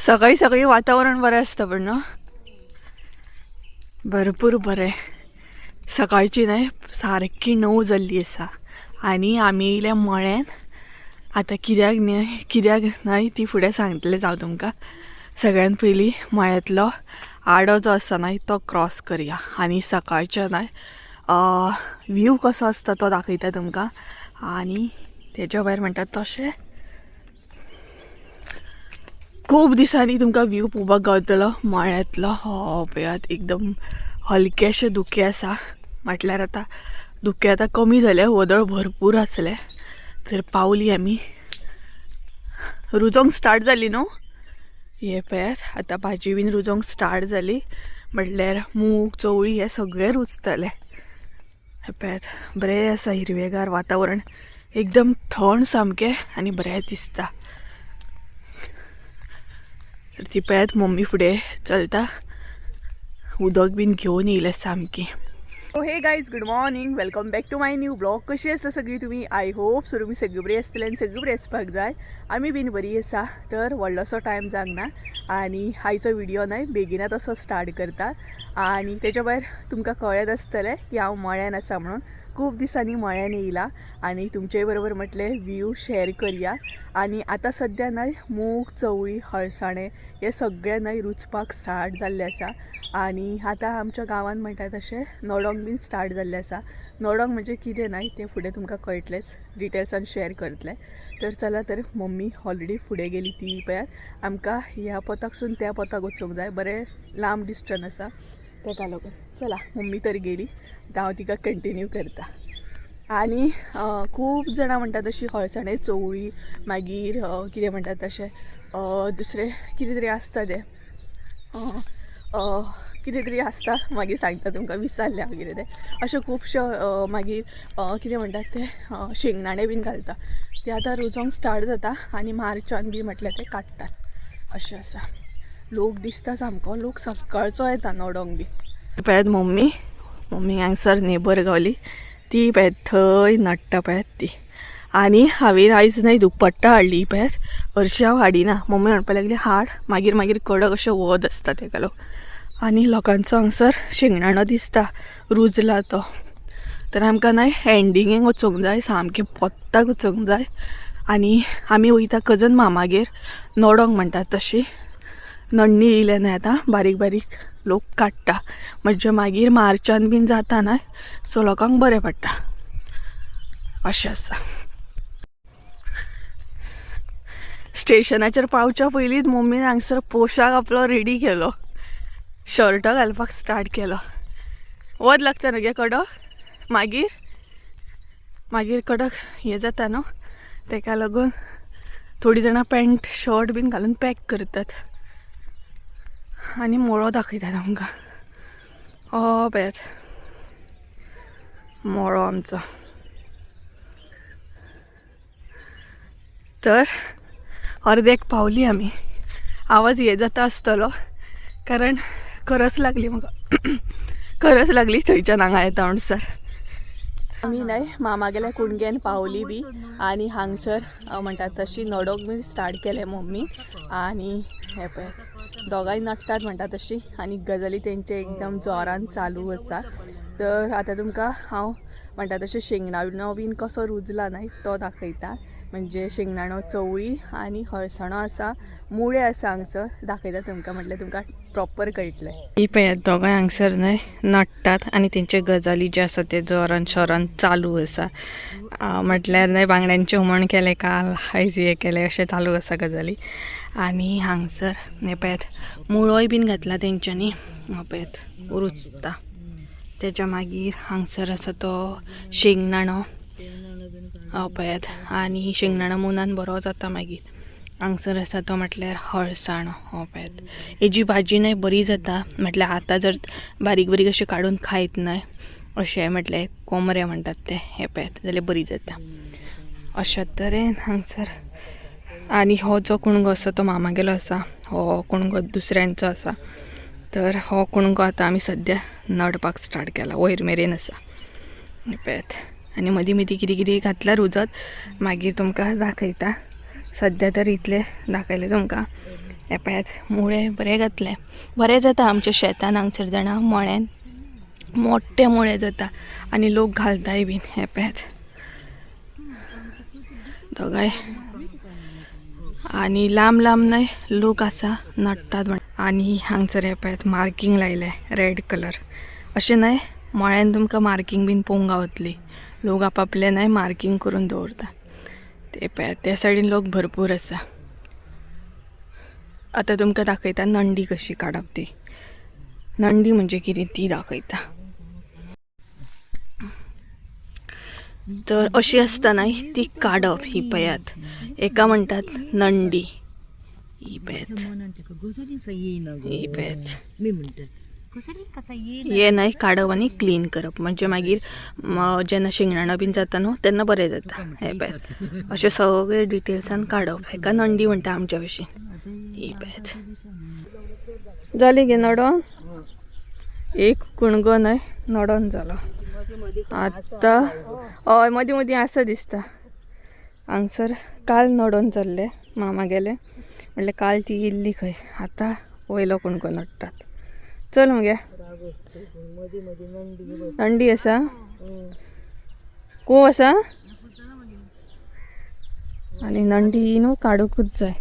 सकाळी सकाळी वातावरण बरें असतं पण ना भरपूर बरें. सकाळची न्हय सारकी 9 जाल्ली आसा आनी आमी येयल्या मळ्यान. आतां कित्याक न्हय ती फुडें सांगतलें हांव तुमकां. सगळ्यान पयलीं मळ्यांतलो आडो जो आसा न्हय तो क्रॉस करया आनी सकाळच्या न्हय व्यू कसो आसता तो दाखयता तुमकां. आनी तेच्या भायर म्हणटात तशें खूब दिसांनी तुमकां व्यू पळोवपाक गावतलो मळ्यांतलो. पळयात एकदम हलकेशें धुकें आसा. म्हटल्यार आतां धुकें आतां कमी जालें, वदळ भरपूर आसलें. तर पावली आमी. रुजोंक स्टार्ट जाली न्हू. हे पळयात आतां भाजी बीन रुजोंक स्टार्ट जाली. म्हटल्यार मूग चवळी हे सगळें रुजतलें. हे पळयात बरें आसा, हिरवेगार वातावरण, एकदम थंड सामकें आनी बरें दिसता. तर ती पळयात मम्मी फुडें चलता, उदक बीन घेवन येयलें सामकी. Hey guys, good morning, welcome back to my new blog. कशी आसा सगळी तुमी? आय होप सो तुमी सगळी बरी आसतली आनी सगळी बरी आसपाक जाय. आमी बीन बरी आसा. तर व्हडलोसो टायम जावंक ना आनी आयचो व्हिडिओ न्हय बेगिनात असो स्टार्ट करता. आनी तेच्या भायर तुमकां कळत आसतलें की हांव मळ्यान आसा म्हणून. खूब दिसांनी मळ्यान येयला आनी तुमचे बरोबर म्हटलें व्यू शेअर करया. आनी आतां सद्या न्हय मूग चवळी हळसाणे हे सगळें न्हय रुचपाक स्टार्ट जाल्ले आसा. आनी आतां आमच्या गांवांत म्हणटा तशें नोडोंग बीन स्टार्ट जाल्लें आसा. नोडोंग म्हणजे कितें न्हय तें फुडें तुमकां कळटलेंच, डिटेल्सान शेअर करतलें. तर चला, तर मम्मी ऑलरेडी फुडें गेली. ती पळयात आमकां ह्या पोताकसून त्या पोताक वचूंक जाय, बरें लांब डिस्टन्स आसा तेका लागून. चला, मम्मी तर गेली, हांव तिका कंटिन्यू करता. आनी खूब जाणां म्हणटात तशी हळसाणे चवळी, मागीर कितें म्हणटात तशें दुसरें कितें तरी आसता तें कितें तरी आसता, मागीर सांगता तुमकां, विसरलें हांव कितें तें. अशें खुबशे मागीर कितें म्हणटात तें शेंगदाणे बीन घालता. ते आतां रुजोंक स्टार्ट जाता आनी मार्चान बी म्हटल्यार ते काडटात. अशें आसा. लोक दिसता सामको, लोक सकाळचो येता नोडोंग बी. पळयात मम्मी हांगसर नेबर गावली. ती पळयात थंय नडटा पळयात ती. आनी हांवें आयज न्हय दुपट्टा हाडली. पळयात हरशीं हांव हाडिना, मम्मी म्हणपाक लागली हाड, मागीर कडक अशें वत आसता तेका लागून. आनी लोकांचो हांगसर शेंगदाणो दिसता रुजला तो. तर आमकां न्हय एंडिंगेक वचूंक जाय, सामकें पोत्ताक वचूंक जाय. आनी आमी वयता कजन मामागेर, नोडोंग म्हणटात तशी. नडणी येयल्या न्हय आतां, बारीक बारीक लोक काडटा, म्हणजे मागीर मार्चान बीन जाता न्हय, सो लोकांक बरें पडटा. अशें आसा. स्टेशनाचेर पावच्या पयलींच मम्मीन हांगसर पोशाक आपलो रेडी केलो, शर्ट घालपाक स्टार्ट केलो. वत लागता न्हू गे कडक, मागीर कडक हें जाता न्हू, तेका लागून थोडीं जाणां पॅन्ट शर्ट बीन घालून पॅक करतात. आनी मळो दाखयतात आमकां. पळयात मळो आमचो. तर अर्देक पावली आमी. आवाज हे जाता आसतलो कारण खरच लागली म्हाका, खरच लागली थंयच्यान हांगा येता म्हणसर. आमी न्हय मामागेल्या कुणगेन पावली बी. आनी हांगसर म्हणटात तशी नोडोंग बी स्टार्ट केलें मम्मी. आनी हे पळयात दोगांय नडटात म्हणटा तशी, आनी गजाली तेंचे एकदम जोरान चालू आसा. तर आतां तुमकां हांव म्हणटा तशें शेंगदाणो बीन कसो रुजला न्हय तो दाखयता. म्हणजे शेंगदाणो चवळी आनी हळसाणो आसा, मुळे आसा हांगसर, दाखयता तुमकां, म्हटल्यार तुमकां प्रॉपर कळटलें. ही पळयात दोगांय हांगसर न्हय नडटात आनी तेंचे गजाली जे आसा ते जोरान शोरान चालू आसा. म्हटल्यार न्हय बांगड्यांचें हुमण केलें काल, आयज हें केलें, अशें चालू आसा गजाली. आनी हांगसर हे पळयात मुळोय बीन घातला तेंच्यांनी. पळयात रुजता. तेच्या मागीर हांगसर आसा तो शेंगदाणो. पळयात आनी शेंगदाणो मुनान बरो जाता. मागीर हांगसर आसा तो म्हटल्यार हळसाणो. पळयात हेजी भाजी न्हय बरी जाता, म्हटल्यार आतां जर बारीक बारीक अशें काडून खायत न्हय, अशें म्हटल्यार कोमरे म्हणटात ते, हे पळयात जाल्यार बरी जाता. अशा तरेन हांगसर. आनी हो जो कुणगो आसा तो मामागेलो आसा, हो कुणगो दुसऱ्यांचो आसा. तर हो कुणगो आतां आमी सद्या नडपाक स्टार्ट केला, वयर मेरेन आसा. पळयात आनी मदीं मदीं कितें कितें घातल्यार रुजत, मागीर तुमकां दाखयता. सद्या तर इतलें दाखयलें तुमकां. हे पळयात मुळे बरे घातले. बरें जाता आमच्या शेतान हांगसर जाणा मळ्यान मोठे मुळे जाता आनी लोक घालताय बीन. हे पळयात दोगांय आनी लांब लांब न्हय लोक आसा नडटात म्हण. आनी हांगसर हे पळयात मार्कींग लायले रेड कलर. अशें न्हय मळ्यान तुमकां मार्कींग बीन पळोवंक गावतली. लोक आपापले न्हय मार्कींग करून दवरता. ते पळयात त्या सायडीन लोक भरपूर आसा. आतां तुमकां दाखयता नंडी कशी काडप ती. नंडी म्हणजे कितें ती दाखयता. तर अशी आसता न्हय ती काडप. ही पळयात एका म्हणटात नंडी. ही पळयात ही पळयात हे न्हय काडप आनी क्लीन करप म्हणजे मागीर जेन्ना शिंगणाणो बीन जाता न्हू तेन्ना बरें जाता. हे पळयात अशें सगळे डिटेल्सान काडप. हेका नंडी म्हणटा आमच्या भशेन. ही पळयात जाली गे नडोवन. एक कुणगो न्हय नडोवन जालो. आतां हय मदीं मदीं आसा दिसता. हांगसर काल नडोवन चल्ले मामा गेले म्हणले काल ती इल्ली खंय. आतां वयलो कुणगो नडटात. चल मगे नंडी आसा खूब आसा आनी नंडी न्हू काडूकूच जाय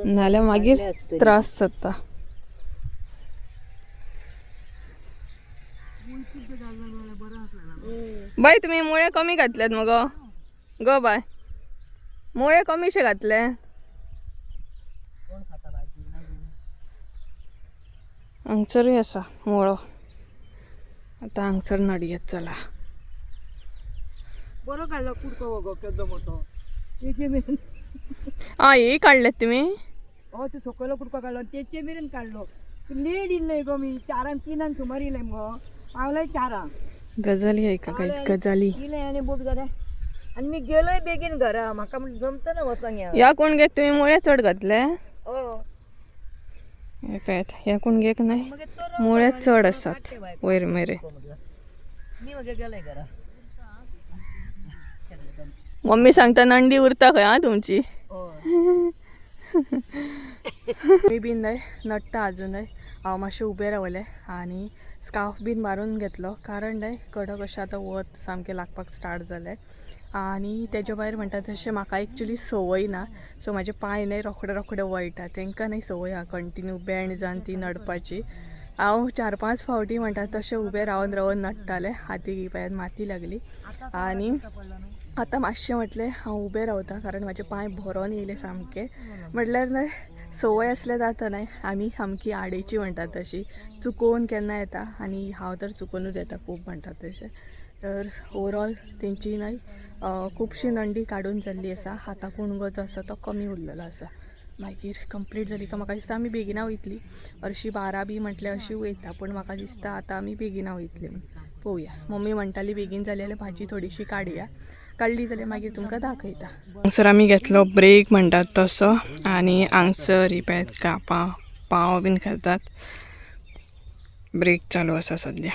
नाल्यार मागीर त्रास जाता. बाय तुम्ही मुळे कमी घातल्यात मगो गो बाय. मुळे कमीशे घातले. हांगसरूय आसा मुळो. आतां हांगसर नडयत चला. बरो काडलो कुडको वगो केदो मोठो. तेचे मेरेन हे काडलेत तुमी. हय तू सकयलो कुडको काडलो तेचे मेरेन काडलो. लेट इल्ले गो मी 4-3 सुमार इल्ले मगो. पावले 4. गजाली ऐका काहीच गजाली. इल्ले आनी बोट घरा आनी मी गेलोय बेगीन घरा. म्हाका म्हणजे जमता ना वचांक ह्या कुणगेक तुमी मुळे चड घातले. हय हे पळयात ह्या कुणगेक न्हय मुळे चड आसात वयर मेरे. मी मगे गेलोय घरा. मम्मी सांगता नंडी उरता खंय हा तुमची. मी बीन न्हय नडटा अजूनय. हांव मातशें उबें रावलें आनी स्कार्फ बीन मारून घेतलो कारण न्हय कडक अशें आतां वत सामकें लागपाक स्टार्ट जालें. आनी तेज्या भायर म्हणटा तशें म्हाका एक्चुली संवय ना. सो म्हाजे पांय न्हय रोखडे रोखडे वयटा. तांकां न्हय संवय आहा कंटिन्यू बँड जावन ती नडपाची. हांव 4-5 फावटी म्हणटा तशें उबें रावन रावन नडटालें. हातीक पांयात माती लागली आनी आतां मातशें म्हटलें हांव उबें रावता कारण म्हाजे पांय भरोन येयले सामके. म्हटल्यार न्हय संवय आसल्यार जाता न्हय आमी सामकी आडेची म्हणटात तशी. चुकोवन केन्ना येता आनी हांव तर चुकोनूच येता खूब म्हणटात तशें. तर ओवरऑल तेंची न्हय खुबशी नंडी काडून जाल्ली आसा. आतां कुणगो जो आसा तो कमी उरलेलो आसा. मागीर कंप्लीट जाली काय म्हाका दिसता आमी बेगिना वयतली. हरशी 12 बी म्हटल्यार अशी वयता पूण म्हाका दिसता आतां आमी बेगिना वयतली. पळोवया. मम्मी म्हणटाली बेगीन जाली जाल्यार भाजी थोडीशी काडया. काडली जाल्यार मागीर तुमकां दाखयता. हांगसर आमी घेतलो ब्रेक म्हणटात तसो आनी हांगसर ही पळयात कापां पाव बीन खातात. ब्रेक चालू आसा सद्या.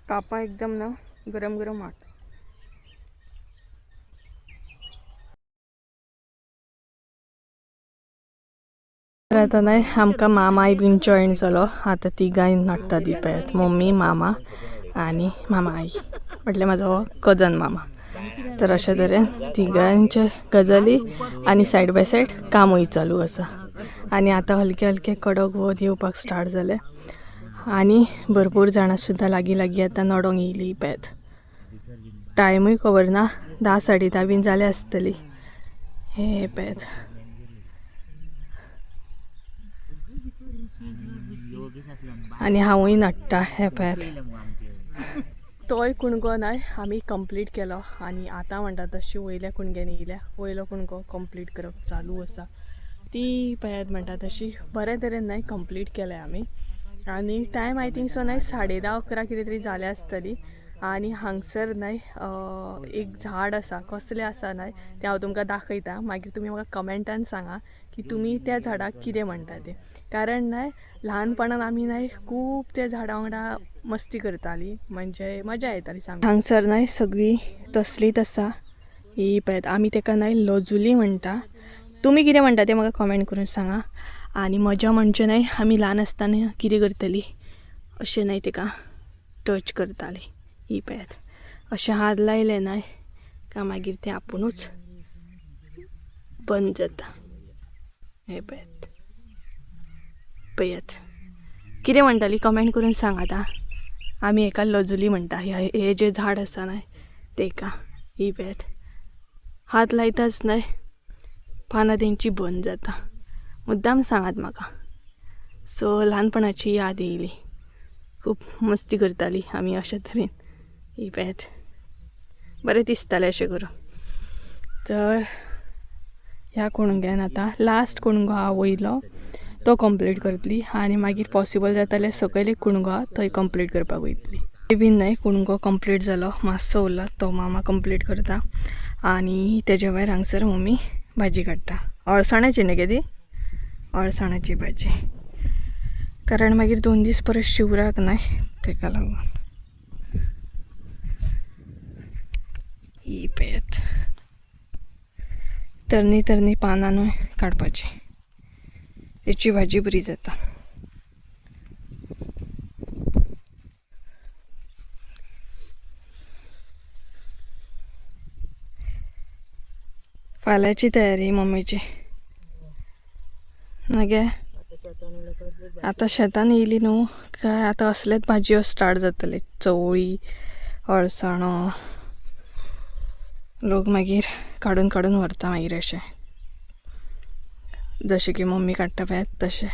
कापां एकदम ना गरम गरम हाड. आतां न्हय आमकां मामाय बीन जॉयन जालो. आतां तिगांय नडटा ती पळयात मम्मी मामा आनी मामा आई म्हटल्यार म्हाजो कजन मामा. तर अशे तरेन तिगांचे गजाली आनी सायड बाय सायड कामूय चालू आसा. आनी आतां हलके हलके कडक वत येवपाक स्टार्ट जाले आनी भरपूर जाणां सुद्दां लागीं लागीं आतां नडोंक येयली पळयात. टायमूय खबर ना 10-10:30 बीन जाले आसतली. हे पळयात आनी हांवूय नडटा. हे पळयात तोय कुणगो न्हय आमी कंप्लीट केलो आनी आतां म्हणटा तशी वयल्या कुणग्यान येयल्या. वयलो कुणगो कंप्लीट करप चालू आसा. ती पळयात म्हणटा तशी बरे तरेन न्हय कंप्लीट केलें आमी. आनी टायम आय थिंक सो न्हय 10:30-11 कितें तरी जाले आसतली. आनी हांगसर न्हय एक झाड आसा. कसलें आसा न्हय तें हांव तुमकां दाखयता. मागीर तुमी म्हाका कमेंटान सांगा की तुमी त्या झाडाक कितें म्हणटा तें. कारण न्हय ल्हानपणान आमी न्हय खूब त्या झाडा वांगडा मस्ती करतालीं म्हणजे मजा येताली सामकी. हांगसर न्हय सगळी तसलीच आसा ही पळयत आमी तेका नाही लजुली म्हणटा. तुम्ही कितें म्हणटा ते म्हाका कमेंट करून सांगा. आणि मजा म्हणजे नाही आमी ल्हान आसतना कितें करतली अशें नाही तेका टच करताली. ही पळयत अशें हात लायले नाही का मागीर तें आपुणूच बंद जाता. हे पळयत पळयत कितें म्हणटाली कमेंट करून सांग आतां. आमी हेका लजुली म्हणटा. हे जे झाड आसा न्हय तेका. ही पळयत हात लायताच न्हय पानां तेंची बंद जाता. मुद्दाम सांगात म्हाका. सो ल्हानपणाची याद येयली. खूब मस्ती करताली आमी अशे तरेन. ही पळयत बरें दिसतालें अशें करून. तर ह्या कोणग्यान आतां लास्ट कोणगो हा वयलो तो कंप्लीट करतली आनी मागीर पॉसिबल जाताले सकयल एक कुणगो हा थंय कंप्लीट करपाक वयतली. ते बीन न्हय कुणगो कंप्लीट जालो मातसो उरला तो मामा कंप्लीट करता आनी तेज्या भायर हांगसर मम्मी भाजी काडटा. अळसाण्याची न्ही गे ती अळसाण्याची भाजी. कारण मागीर 2 दीस परत शिवराक न्हय तेका लागून. ही पळयत तरणी तरणी पानां न्हय काडपाची. तेची भाजी बरी जाता. फाल्यांची तयारी मम्मीची नागे. आतां शेतान येयली न्हू काय आतां असलेच भाजयो स्टार्ट जातले. चवळी अळसाणो लोक मागीर काडून काडून व्हरता मागीर अशें जशें की मम्मी काडटा पळयत तशें.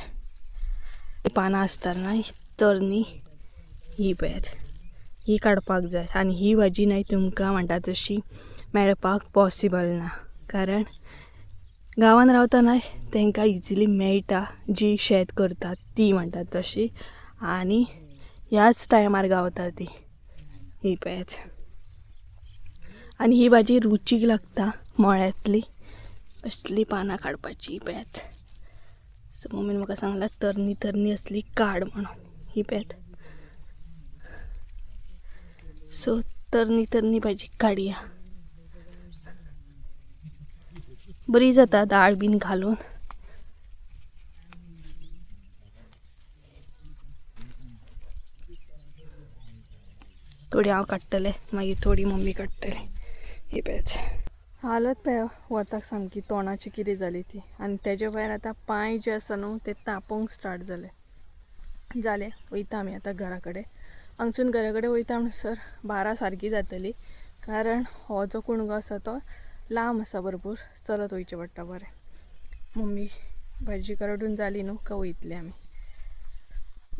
पानां आसतात न्हय तरणी ही पळयत ही काडपाक जाय. आनी ही भाजी न्हय तुमकां म्हणटा तशी मेळपाक पॉसिबल ना. कारण गांवान रावता न्हय तांकां इजिली मेळटा जी शेत करतात ती म्हणटात तशी. आनी ह्याच टायमार गावता ती. ही पळयत आनी ही भाजी रुचीक लागता मळ्यांतली असली पानां काडपाची. पळयत सो मम्मीन म्हाका सांगला तरणी तरणी असली काड म्हणून. ही पळयत सो तरणी तरणी भाजी काडया. बरी जाता दाळ बीन घालून. थोडी हांव काडटलें मागीर थोडी मम्मी काडटली. ही पळयत हालत पळय वताक सामकी तोंडाची कितें जाली ती. आनी तेज्या भायर आतां पांय जे आसा न्हू ते तापोवंक स्टार्ट जाले. वयता आमी आतां घरा कडेन. हांगसून घरा कडेन वयता म्हणसर 12 सारकी जातली. कारण हो जो कुणगो आसा तो लांब आसा भरपूर चलत वयचें पडटा बरें. मम्मी भाजी काडून जाली न्हू काय वयतली आमी.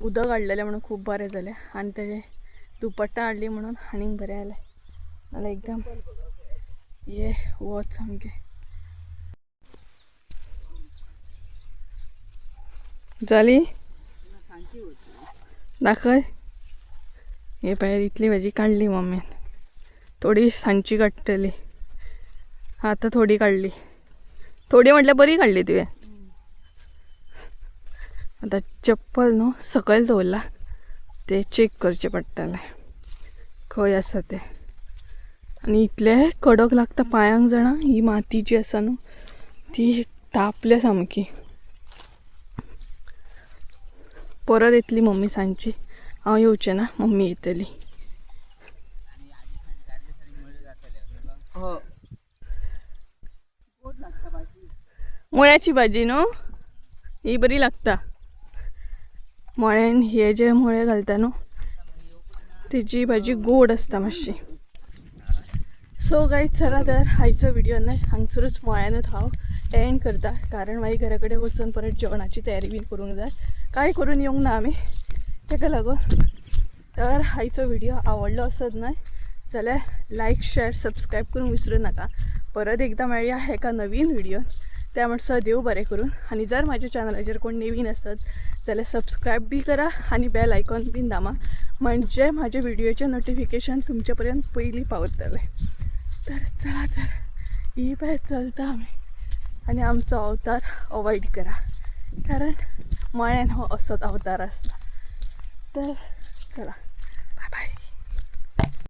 उदक हाडलेलें म्हणून खूब बरें जालें. आनी तेजें दुपट्टा हाडली म्हणून आनीक बरें जालें. नाल्यार एकदम ये वच सामकें. जाली दाखय. हे पळय इतली भाजी काडली मम्मीन. थोडी सांजची काडटली. आतां थोडी काडली. थोडी म्हटल्यार बरी काडली तुवें. आतां चप्पल न्हू सकयल दवरला ते चेक करचें पडटलें खंय आसा तें. आनी इतले कडक लागता पांयांक जाणा. ही माती जी आसा न्हू ती तापल्या सामकी. परत येतली मम्मी सांजची. हांव येवचें ना मम्मी येतली. मुळ्याची भाजी न्हू ही बरी लागता. मुळ्यान हे जे मुळे घालता न्हू तेजी भाजी गोड आसता मातशी. सो गायज चला तर आयचो व्हिडिओ न्हय हांगसरूच मुळ्यानूच हांव एंड करता. कारण मागीर घरा कडेन वचून परत जेवणाची तयारी बीन करूंक जाय. काय करून येवंक ना आमी तेका लागून. तर आयचो व्हिडिओ आवडलो आसत न्हय जाल्यार लायक शेअर सबस्क्राईब करूंक विसरूं नाका. परत एकदा मेळया एका नवीन व्हिडिओन. त्या म्हणसर देव बरें करून. आनी जर म्हाज्या चॅनलाचेर कोण नवीन आसत जाल्यार सबस्क्राईब बी करा आनी बेल आयकॉन बीन दामा. म्हणजे म्हाजे व्हिडिओचे नोटिफिकेशन तुमचे पर्यंत पयलीं पावतले. तर चला तर ही पळय चलता आमी. आनी आमचो अवतार अवॉयड करा. कारण मळ्यान हो असोच अवतार आसता. तर चला.